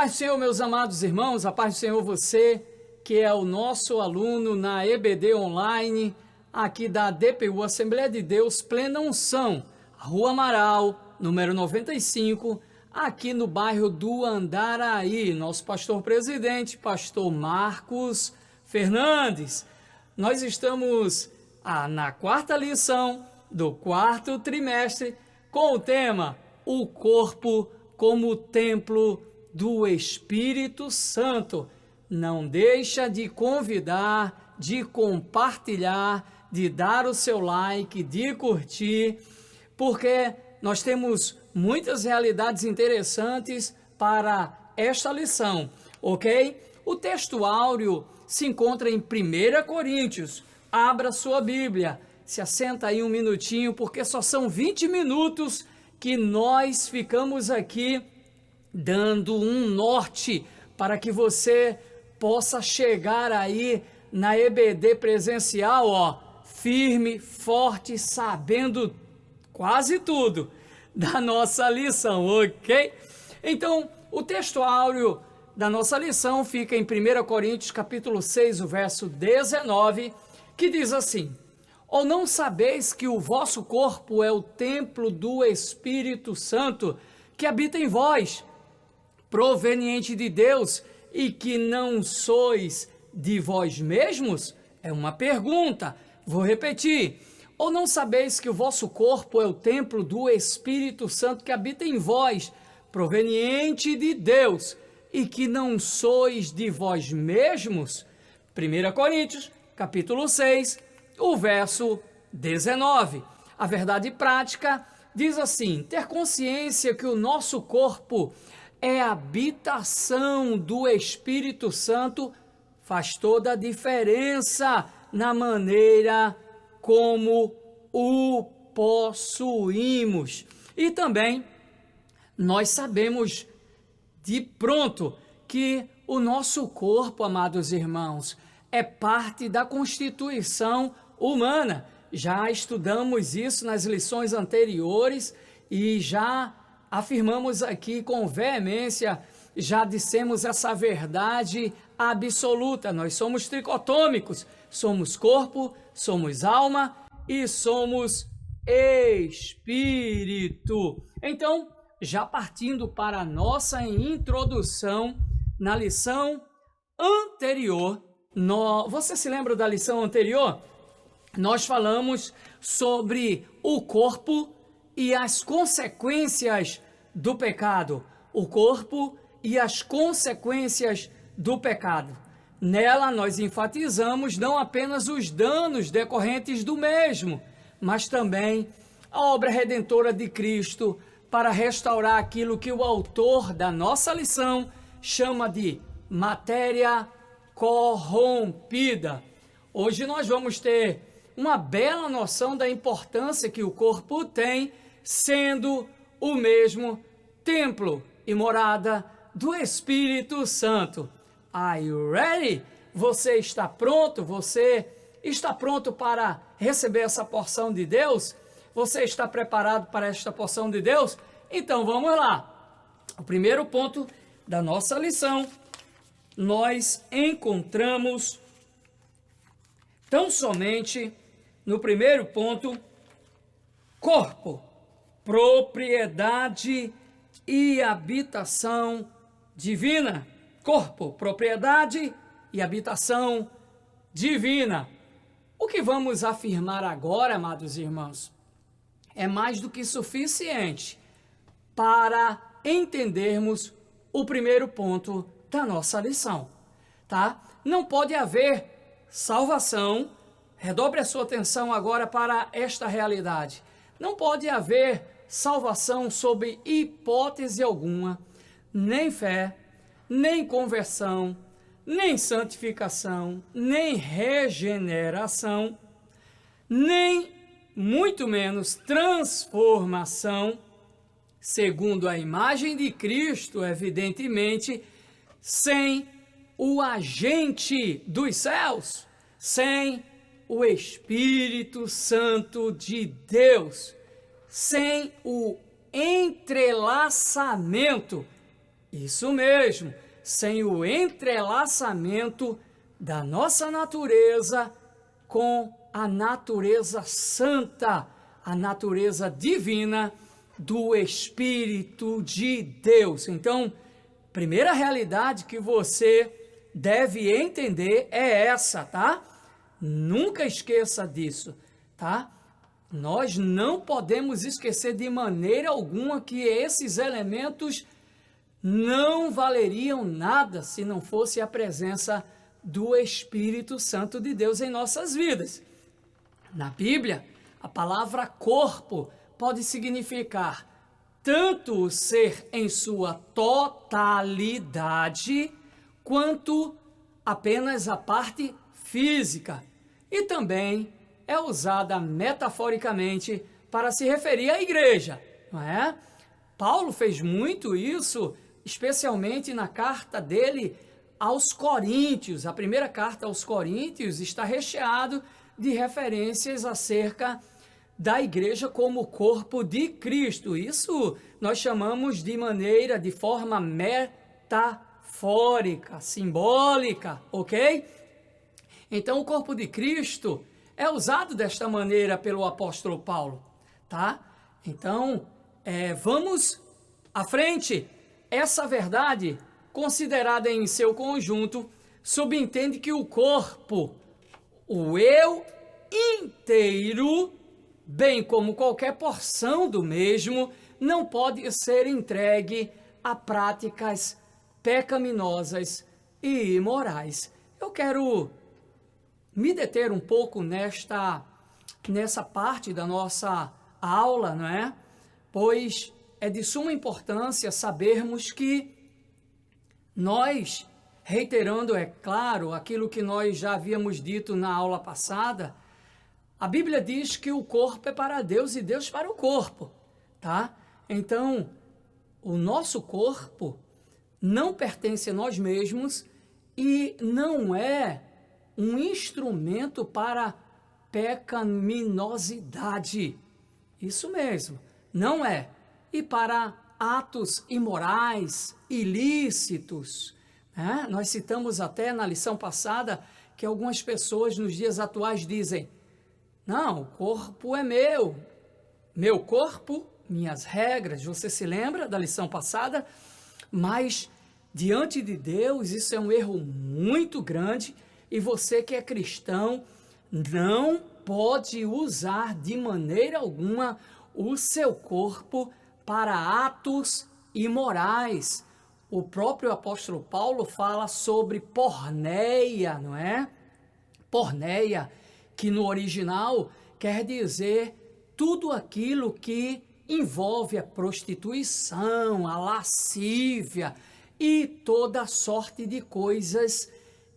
paz do Senhor, meus amados irmãos, a paz do Senhor você, que é o nosso aluno na EBD Online, aqui da DPU, Assembleia de Deus Plena Unção, Rua Amaral, número 95, aqui no bairro do Andaraí. Nosso pastor presidente, pastor Marcos Fernandes. Nós estamos na quarta lição do quarto trimestre com o tema O Corpo como Templo do Espírito Santo. Não deixa de convidar, de compartilhar, de dar o seu like, de curtir, porque nós temos muitas realidades interessantes para esta lição, ok? O texto áureo se encontra em 1 Coríntios. Abra sua Bíblia, se assenta aí um minutinho, porque só são 20 minutos que nós ficamos aqui dando um norte para que você possa chegar aí na EBD presencial, firme, forte, sabendo quase tudo da nossa lição, ok? Então, o texto áureo da nossa lição fica em 1 Coríntios capítulo 6, o verso 19, que diz assim: Ou não sabeis que o vosso corpo é o templo do Espírito Santo, que habita em vós, proveniente de Deus, e que não sois de vós mesmos? É uma pergunta, vou repetir. Ou não sabeis que o vosso corpo é o templo do Espírito Santo que habita em vós, proveniente de Deus, e que não sois de vós mesmos? 1 Coríntios, capítulo 6, o verso 19. A verdade prática diz assim: ter consciência que o nosso corpo é a habitação do Espírito Santo faz toda a diferença na maneira como o possuímos. E também nós sabemos de pronto que o nosso corpo, amados irmãos, é parte da constituição humana. Já estudamos isso nas lições anteriores e já afirmamos aqui com veemência, já dissemos essa verdade absoluta. Nós somos tricotômicos, somos corpo, somos alma e somos espírito. Então, já partindo para a nossa introdução, na lição anterior, você se lembra da lição anterior? Nós falamos sobre o corpo e as consequências do pecado. O corpo e as consequências do pecado. Nela nós enfatizamos não apenas os danos decorrentes do mesmo, mas também a obra redentora de Cristo para restaurar aquilo que o autor da nossa lição chama de matéria corrompida. Hoje nós vamos ter uma bela noção da importância que o corpo tem, sendo o mesmo templo e morada do Espírito Santo. Are you ready? Você está pronto? Você está pronto para receber essa porção de Deus? Você está preparado para esta porção de Deus? Então vamos lá. O primeiro ponto da nossa lição, nós encontramos tão somente no primeiro ponto, corpo, propriedade e habitação divina. Corpo, propriedade e habitação divina. O que vamos afirmar agora, amados irmãos, é mais do que suficiente para entendermos o primeiro ponto da nossa lição, tá? Não pode haver salvação, redobre a sua atenção agora para esta realidade. Não pode haver salvação sob hipótese alguma, nem fé, nem conversão, nem santificação, nem regeneração, nem muito menos transformação, segundo a imagem de Cristo, evidentemente, sem o agente dos céus, sem o Espírito Santo de Deus, sem o entrelaçamento Isso mesmo, sem o entrelaçamento da nossa natureza com a natureza santa, a natureza divina do Espírito de Deus. Então, primeira realidade que você deve entender é essa, tá? Nunca esqueça disso, tá? Nós não podemos esquecer de maneira alguma que esses elementos não valeriam nada se não fosse a presença do Espírito Santo de Deus em nossas vidas. Na Bíblia, a palavra corpo pode significar tanto o ser em sua totalidade, quanto apenas a parte física. E também é usada metaforicamente para se referir à igreja, não é? Paulo fez muito isso, especialmente na carta dele aos Coríntios. A primeira carta aos Coríntios está recheado de referências acerca da igreja como corpo de Cristo. Isso nós chamamos de forma metafórica, simbólica, ok? Então o corpo de Cristo é usado desta maneira pelo apóstolo Paulo, tá? Então, vamos à frente. Essa verdade, considerada em seu conjunto, subentende que o corpo, o eu inteiro, bem como qualquer porção do mesmo, não pode ser entregue a práticas pecaminosas e imorais. Eu quero me deter um pouco nessa parte da nossa aula, não é? Pois é de suma importância sabermos que nós, reiterando, é claro, aquilo que nós já havíamos dito na aula passada, a Bíblia diz que o corpo é para Deus e Deus para o corpo, tá? Então, o nosso corpo não pertence a nós mesmos e não é um instrumento para pecaminosidade. Isso mesmo, não é. E para atos imorais, ilícitos, né? Nós citamos até na lição passada que algumas pessoas nos dias atuais dizem: não, o corpo é meu corpo, minhas regras. Você se lembra da lição passada? Mas diante de Deus isso é um erro muito grande. E você que é cristão não pode usar de maneira alguma o seu corpo para atos imorais. O próprio apóstolo Paulo fala sobre porneia, não é? Porneia, que no original quer dizer tudo aquilo que envolve a prostituição, a lascívia e toda sorte de coisas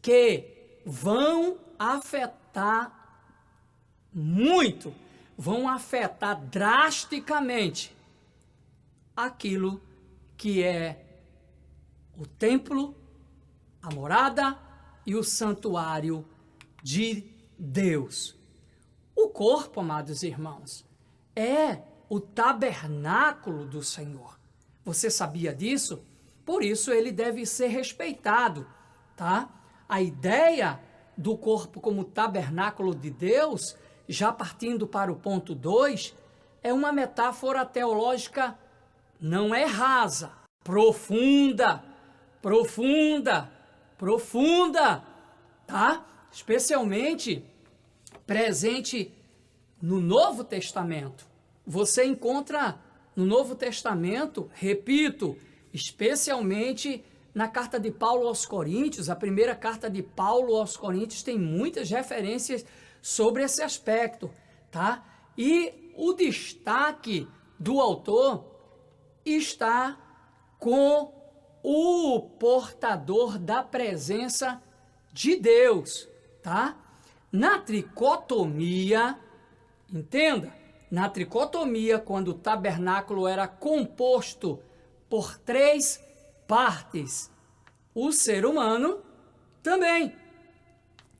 que vão afetar muito, vão afetar drasticamente aquilo que é o templo, a morada e o santuário de Deus. O corpo, amados irmãos, é o tabernáculo do Senhor. Você sabia disso? Por isso ele deve ser respeitado, tá? A ideia do corpo como tabernáculo de Deus, já partindo para o ponto 2, é uma metáfora teológica, não é rasa, profunda, tá? Especialmente presente no Novo Testamento. Você encontra no Novo Testamento, repito, especialmente na carta de Paulo aos Coríntios. A primeira carta de Paulo aos Coríntios tem muitas referências sobre esse aspecto, tá? E o destaque do autor está com o portador da presença de Deus, tá? Na tricotomia, entenda, na tricotomia, quando o tabernáculo era composto por 3 partes, o ser humano também.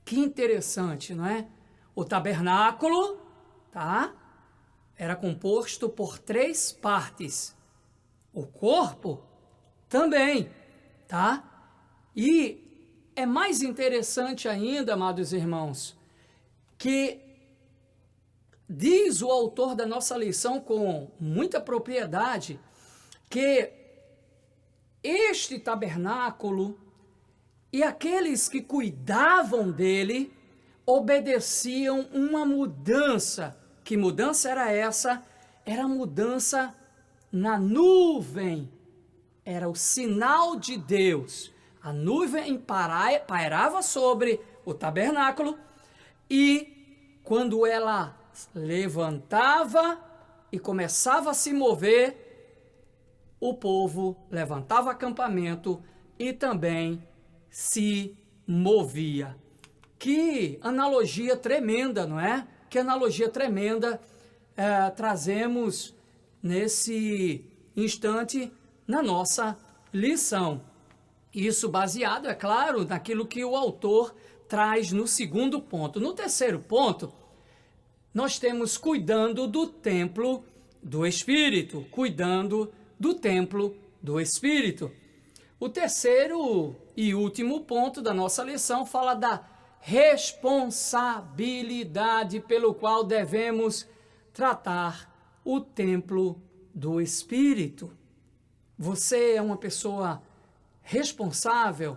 Que interessante, não é? O tabernáculo, tá? Era composto por 3 partes. O corpo também, tá? E é mais interessante ainda, amados irmãos, que diz o autor da nossa lição com muita propriedade que este tabernáculo e aqueles que cuidavam dele obedeciam uma mudança. Que mudança era essa? Era a mudança na nuvem. Era o sinal de Deus. A nuvem pairava sobre o tabernáculo e quando ela levantava e começava a se mover, o povo levantava acampamento e também se movia. Que analogia tremenda, não é? Que analogia tremenda trazemos nesse instante na nossa lição. Isso baseado, é claro, naquilo que o autor traz no segundo ponto. No terceiro ponto, nós temos cuidando do templo do Espírito, cuidando do templo do Espírito. O terceiro e último ponto da nossa lição fala da responsabilidade pelo qual devemos tratar o templo do Espírito. Você é uma pessoa responsável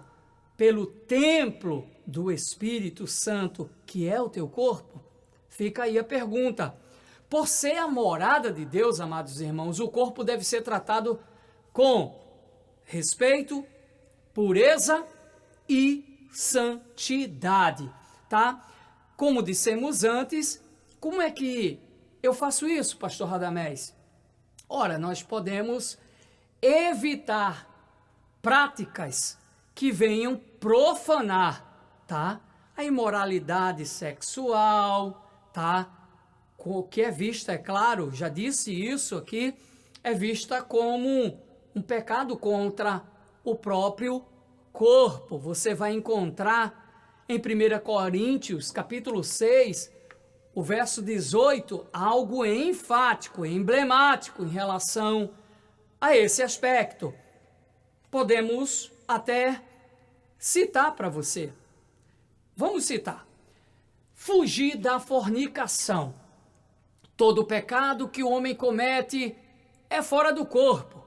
pelo templo do Espírito Santo, que é o teu corpo? Fica aí a pergunta. Por ser a morada de Deus, amados irmãos, o corpo deve ser tratado com respeito, pureza e santidade, tá? Como dissemos antes, como é que eu faço isso, pastor Radamés? Ora, nós podemos evitar práticas que venham profanar, tá? A imoralidade sexual, tá? Que é vista, é claro, já disse isso aqui, é vista como um pecado contra o próprio corpo. Você vai encontrar em 1 Coríntios, capítulo 6, o verso 18, algo enfático, emblemático em relação a esse aspecto. Podemos até citar para você. Vamos citar. Fugir da fornicação. Todo pecado que o homem comete é fora do corpo,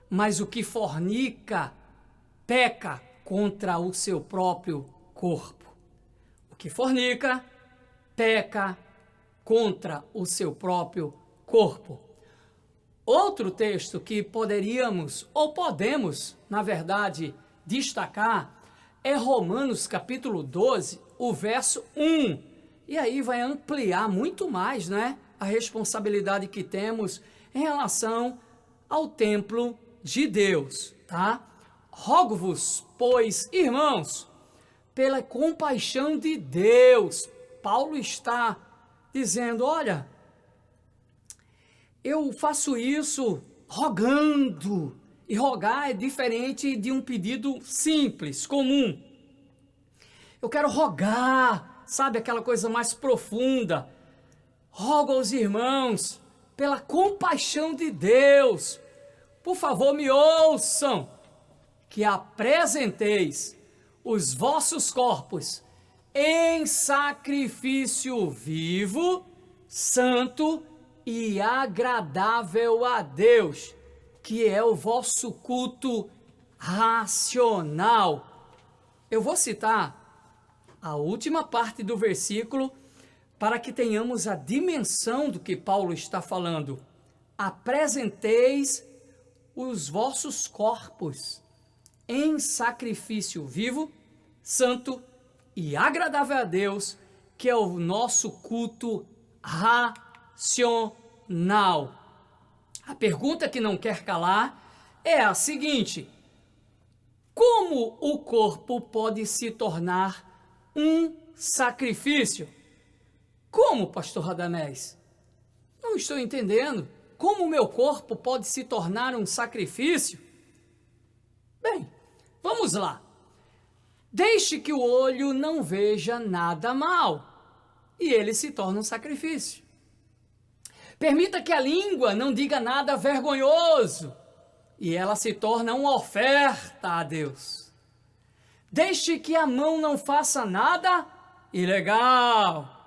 mas o que fornica peca contra o seu próprio corpo. O que fornica peca contra o seu próprio corpo. Outro texto que poderíamos, ou podemos, na verdade, destacar, é Romanos capítulo 12, o verso 1. E aí vai ampliar muito mais, né, a responsabilidade que temos em relação ao templo de Deus, tá? Rogo-vos, pois, irmãos, pela compaixão de Deus. Paulo está dizendo, olha, eu faço isso rogando. E rogar é diferente de um pedido simples, comum. Eu quero rogar, sabe, aquela coisa mais profunda. Rogo aos irmãos, pela compaixão de Deus, por favor me ouçam, que apresenteis os vossos corpos em sacrifício vivo, santo e agradável a Deus, que é o vosso culto racional. Eu vou citar a última parte do versículo para que tenhamos a dimensão do que Paulo está falando. Apresenteis os vossos corpos em sacrifício vivo, santo e agradável a Deus, que é o nosso culto racional. A pergunta que não quer calar é a seguinte: como o corpo pode se tornar um sacrifício? Como, pastor Radamés? Não estou entendendo. Como o meu corpo pode se tornar um sacrifício? Bem, vamos lá. Deixe que o olho não veja nada mal, e ele se torna um sacrifício. Permita que a língua não diga nada vergonhoso, e ela se torna uma oferta a Deus. Deixe que a mão não faça nada ilegal.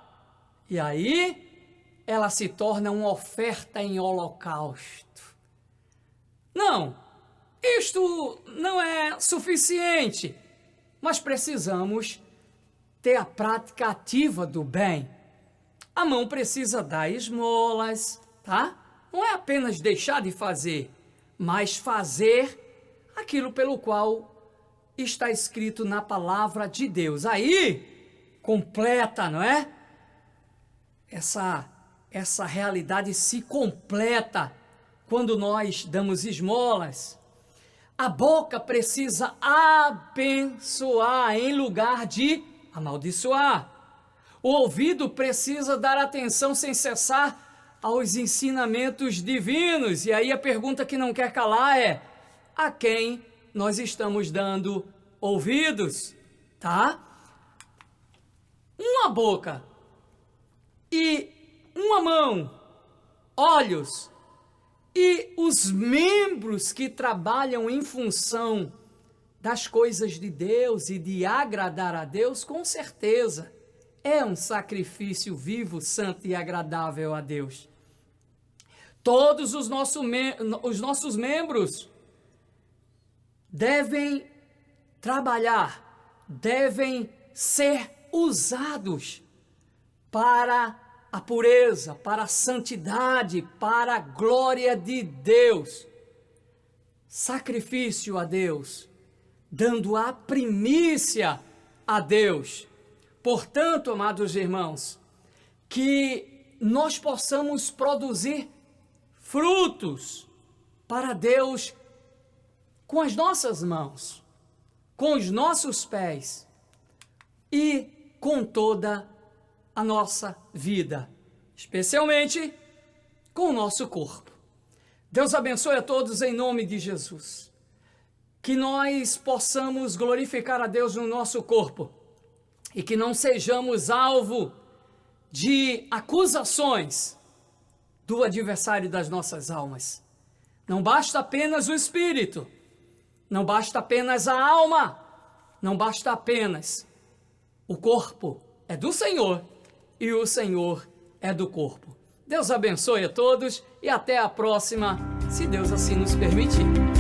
E aí, ela se torna uma oferta em holocausto. Não, isto não é suficiente, mas precisamos ter a prática ativa do bem. A mão precisa dar esmolas, tá? Não é apenas deixar de fazer, mas fazer aquilo pelo qual está escrito na palavra de Deus. Aí, completa, não é? Essa realidade se completa quando nós damos esmolas. A boca precisa abençoar em lugar de amaldiçoar. O ouvido precisa dar atenção sem cessar aos ensinamentos divinos. E aí a pergunta que não quer calar é: a quem nós estamos dando ouvidos? Tá? Uma boca e uma mão, olhos e os membros que trabalham em função das coisas de Deus e de agradar a Deus, com certeza é um sacrifício vivo, santo e agradável a Deus. Todos os nossos membros devem trabalhar, devem ser usados para a pureza, para a santidade, para a glória de Deus. Sacrifício a Deus, dando a primícia a Deus. Portanto, amados irmãos, que nós possamos produzir frutos para Deus com as nossas mãos, com os nossos pés e com toda a nossa vida, especialmente com o nosso corpo. Deus abençoe a todos em nome de Jesus. Que nós possamos glorificar a Deus no nosso corpo e que não sejamos alvo de acusações do adversário das nossas almas. Não basta apenas o espírito, não basta apenas a alma, não basta apenas o corpo. É do Senhor e o Senhor é do corpo. Deus abençoe a todos e até a próxima, se Deus assim nos permitir.